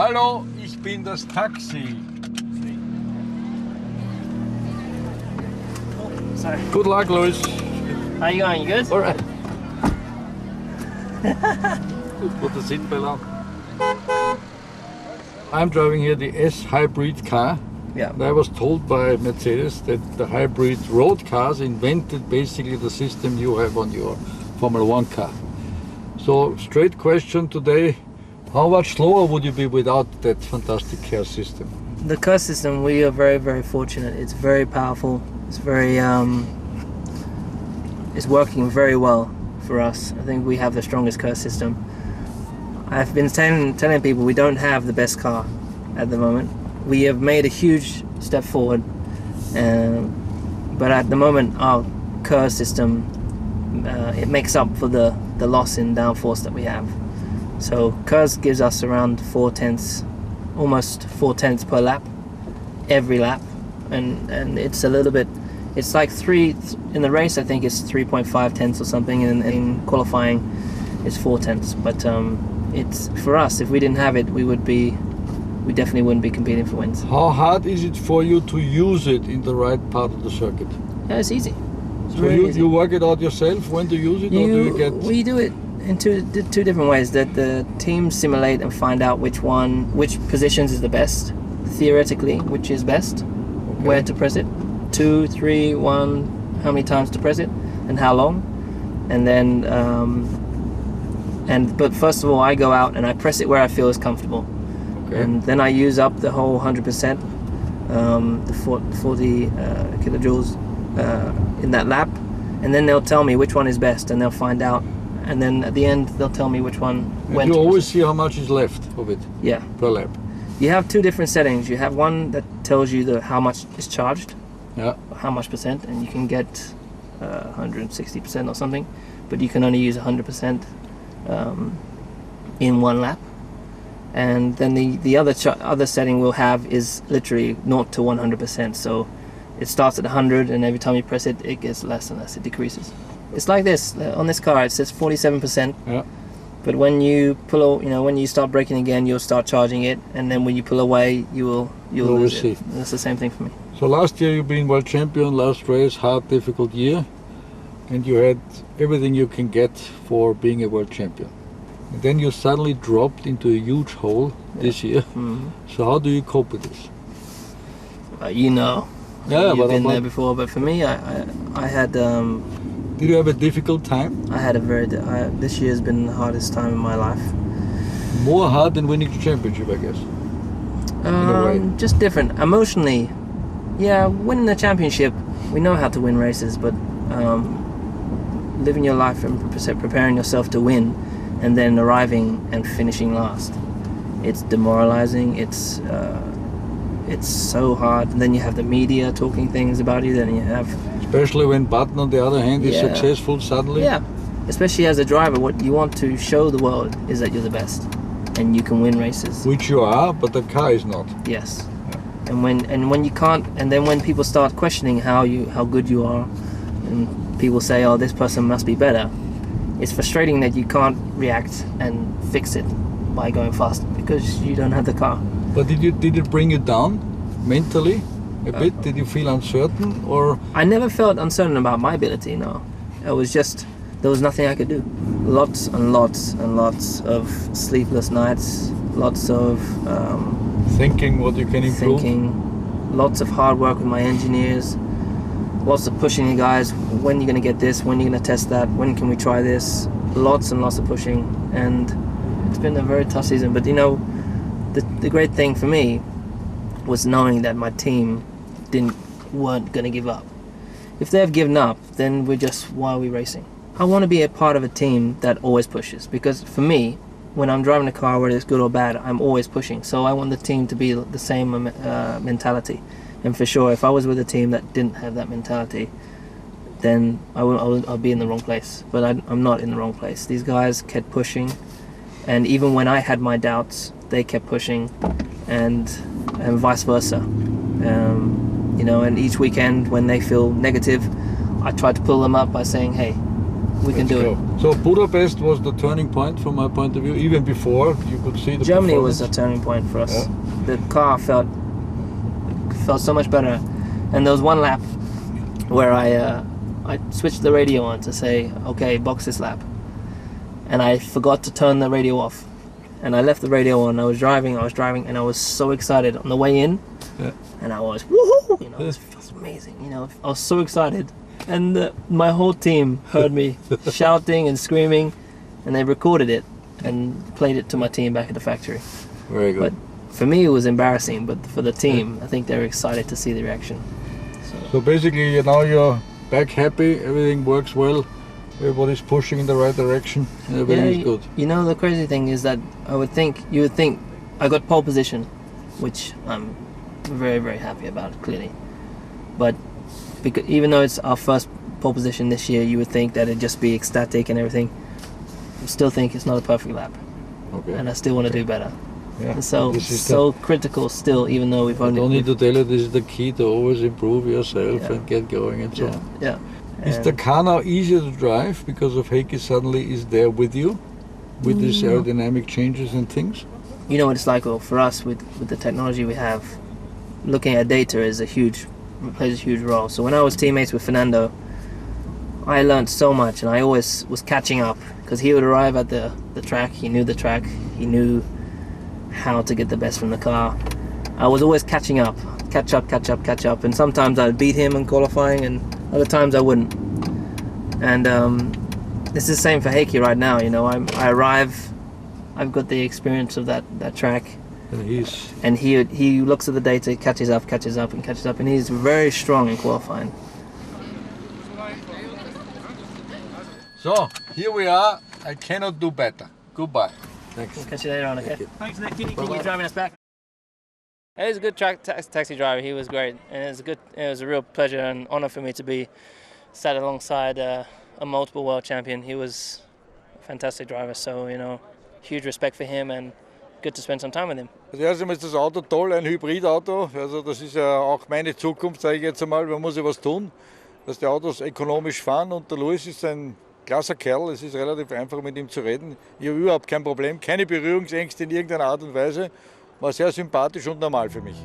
Hallo, ich bin das Taxi. Sorry. Good luck, Louis. How you going? You good? All right. Put the seatbelt on. I'm driving here the S hybrid car. Yeah. And I was told by Mercedes that the hybrid road cars invented basically the system you have on your Formula 1 car. So, straight question today, how much slower would you be without that fantastic KERS system? The KERS system, we are very, very fortunate. It's very powerful. It's very, it's working very well for us. I think we have the strongest KERS system. I've been telling people we don't have the best car at the moment. We have made a huge step forward, but at the moment our KERS system, it makes up for the loss in downforce that we have. So KERS gives us around 4/10, almost 4/10 per lap, every lap, and it's a little bit, it's like in the race I think it's 3.5 tenths or something, and in qualifying it's 4/10. But it's, for us, if we didn't have it, we definitely wouldn't be competing for wins. How hard is it for you to use it in the right part of the circuit? Yeah, it's easy. So you work it out yourself when to use it, or do you get? We do it in two different ways. That the teams simulate and find out which positions is the best, theoretically, which is best, Okay. where to press it, 2, 3, 1, how many times to press it, and how long, and then but first of all, I go out and I press it where I feel is comfortable, Okay. and then I use up the whole 100%, the 40 kilojoules in that lap, and then they'll tell me which one is best, and they'll find out, and then at the end they'll tell me which one. And you always see how much is left of it. Yeah. Per lap. You have two different settings. You have one that tells you how much is charged, Yeah. how much percent, and you can get 160% or something, but you can only use 100% in one lap. And then the other setting we'll have is literally 0 to 100%. So it starts at 100, and every time you press it, it gets less and less. It decreases. It's like this on this car. It says 47%. Yeah. But when you when you start braking again, you'll start charging it, and then when you pull away, you'll lose it. That's the same thing for me. So last year you've been world champion. Last race, hard, difficult year, and you had everything you can get for being a world champion. And then you suddenly dropped into a huge hole this year. Mm-hmm. So how do you cope with this? Yeah, you've been there before. But for me, I had. Did you have a difficult time? I had a this year's been the hardest time in my life. More hard than winning the championship, I guess. In a way. Just different. Emotionally, yeah, winning the championship, we know how to win races, but living your life and preparing yourself to win, and then arriving and finishing last, it's demoralizing. It's so hard. And then you have the media talking things about you. Then you have, especially when Button on the other hand is successful suddenly. Yeah, especially as a driver, what you want to show the world is that you're the best and you can win races. Which you are, but the car is not. Yes. And when you can't, and then when people start questioning how good you are, and people say, oh, this person must be better, it's frustrating that you can't react and fix it by going faster because you don't have the car. But did it bring you down mentally a bit? Did you feel uncertain, or? I never felt uncertain about my ability. No, it was just there was nothing I could do. Lots and lots and lots of sleepless nights. Lots of thinking what you can improve. Lots of hard work with my engineers. Lots of pushing the guys. When are you going to get this? When are you going to test that? When can we try this? Lots and lots of pushing, and it's been a very tough season. But the great thing for me was knowing that my team weren't going to give up. If they've given up, then why are we racing? I want to be a part of a team that always pushes, because for me, when I'm driving a car, whether it's good or bad, I'm always pushing. So I want the team to be the same mentality. And for sure, if I was with a team that didn't have that mentality, then I'll be in the wrong place. But I'm not in the wrong place. These guys kept pushing, and even when I had my doubts, they kept pushing, and vice versa. And each weekend when they feel negative, I try to pull them up by saying, hey, we can do it. So Budapest was the turning point from my point of view. Even before, you could see the Germany was a turning point for us. Yeah. The car felt so much better, and there was one lap where I switched the radio on to say, okay, box this lap, and I forgot to turn the radio off, and I left the radio on. I was driving, and I was so excited on the way in, and I was woohoo, you know, it was amazing, you know, I was so excited, and my whole team heard me shouting and screaming, and they recorded it and played it to my team back at the factory. Very good. But for me, it was embarrassing, but for the team, I think they were excited to see the reaction. So basically, now you're back happy, everything works well, everybody's pushing in the right direction, and everything is good. You know, the crazy thing is that you would think I got pole position, which I'm very, very happy about, clearly. But because, even though it's our first pole position this year, you would think that it'd just be ecstatic and everything. I still think it's not a perfect lap, and I still want to do better. Yeah. And so critical still, even though we've only... I don't need to tell you, this is the key to always improve yourself and get going and so on. Yeah. Is the car now easier to drive because of Heikki suddenly is there with you, with these aerodynamic changes and things? You know what it's like, well, for us with the technology we have, looking at data plays a huge role. So when I was teammates with Fernando, I learned so much, and I always was catching up, because he would arrive at the track, he knew the track, he knew how to get the best from the car. I was always catch up, and sometimes I'd beat him in qualifying, and other times I wouldn't. And it's the same for Heikki right now. You know, I arrive, I've got the experience of that track, and he looks at the data, catches up, and he's very strong in qualifying. So here we are. I cannot do better. Goodbye. Thanks. We'll catch you later on, okay? Thanks, Niki. Can you driving us back? He was a good taxi driver. He was great, and it was a real pleasure and honor for me to be sat alongside a multiple world champion. He was a fantastic driver, so you know, huge respect for him and good to spend some time with him. Also erstens ist das Auto toll, ein Hybridauto. Also das ist ja auch meine Zukunft, sage ich jetzt einmal. Man muss ja was tun, dass die Autos ökonomisch fahren. Und der Louis ist ein krasser Kerl. Es ist relativ einfach, mit ihm zu reden. Ich habe überhaupt kein Problem, keine Berührungsängste in irgendeiner Art und Weise. War sehr sympathisch und normal für mich.